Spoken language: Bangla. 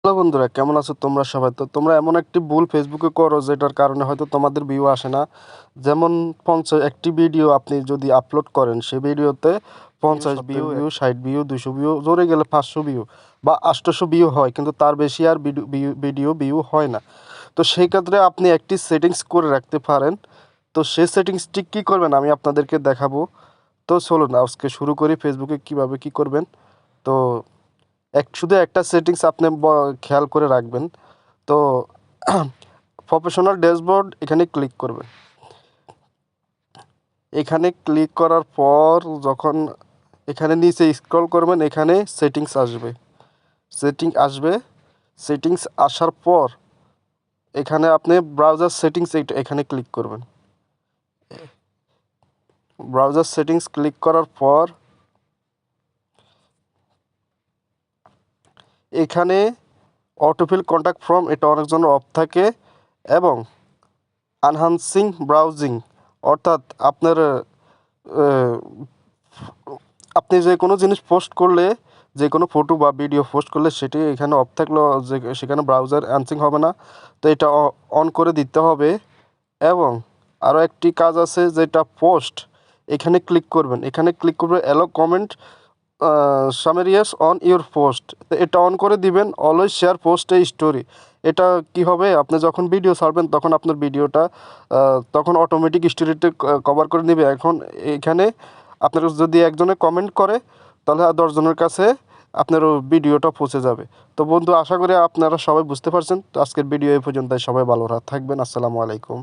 হ্যালো বন্ধুরা, কেমন আছো তোমরা সবাই? তো তোমরা এমন একটি ভুল ফেসবুকে করো যেটার কারণে হয়তো তোমাদের ভিউ আসে না। যেমন 50 একটি ভিডিও আপনি যদি আপলোড করেন, সেই ভিডিওতে 50 ভিউ, 60 ভিউ, 200 ভিউ, জোরে গেলে 500 ভিউ বা 800 ভিউ হয়, কিন্তু তার বেশি আর ভিউ হয় না। তো সেই ক্ষেত্রে আপনি একটি সেটিংস করে রাখতে পারেন। তো সেই সেটিংসটি কী করবেন আমি আপনাদেরকে দেখাবো। তো চলুন আজকে শুরু করি ফেসবুকে কীভাবে কী করবেন। তো শুধু একটা সেটিংস আপনি খেয়াল করে রাখবেন। তো প্রফেশনাল ড্যাশবোর্ড এখানে ক্লিক করবেন। এখানে ক্লিক করার পর যখন এখানে নিচে স্ক্রল করবেন, এখানে সেটিংস আসবে। সেটিংস আসার পর এখানে আপনি ব্রাউজার সেটিংস এখানে ক্লিক করবেন। ব্রাউজার সেটিংস ক্লিক করার পর এখানে অটোফিল কন্ট্যাক্ট ফ্রম এটা অনেক জন্য অফ থাকে, এবং এনহান্সিং ব্রাউজিং অর্থাৎ আপনি যে কোনো জিনিস পোস্ট করলে, যে কোনো ফটো বা ভিডিও পোস্ট করলে সেটি এখানে অফ থাকলেও যে সেখানে ব্রাউজার অ্যানসিং হবে না। তো এটা অন করে দিতে হবে। এবং আরও একটি কাজ আছে যেটা পোস্ট, এখানে ক্লিক করবেন। এখানে ক্লিক করবে allow comment summaries on your post, তো এটা অন করে দিবেন। অলওয়েজ শেয়ার পোস্ট এ স্টোরি, এটা কি হবে, আপনি যখন ভিডিও ছাড়বেন তখন আপনার ভিডিওটা তখন অটোমেটিক স্টোরিতে কভার করে নেবে। এখন এখানে আপনার যদি একজনে কমেন্ট করে, তাহলে 10 জনের কাছে আপনার ভিডিওটা পৌঁছে যাবে। তো বন্ধু, আশা করি আপনারা সবাই বুঝতে পারছেন। তো আজকের ভিডিও এই পর্যন্ত, সবাই ভালো থাকবেন। আসসালামু আলাইকুম।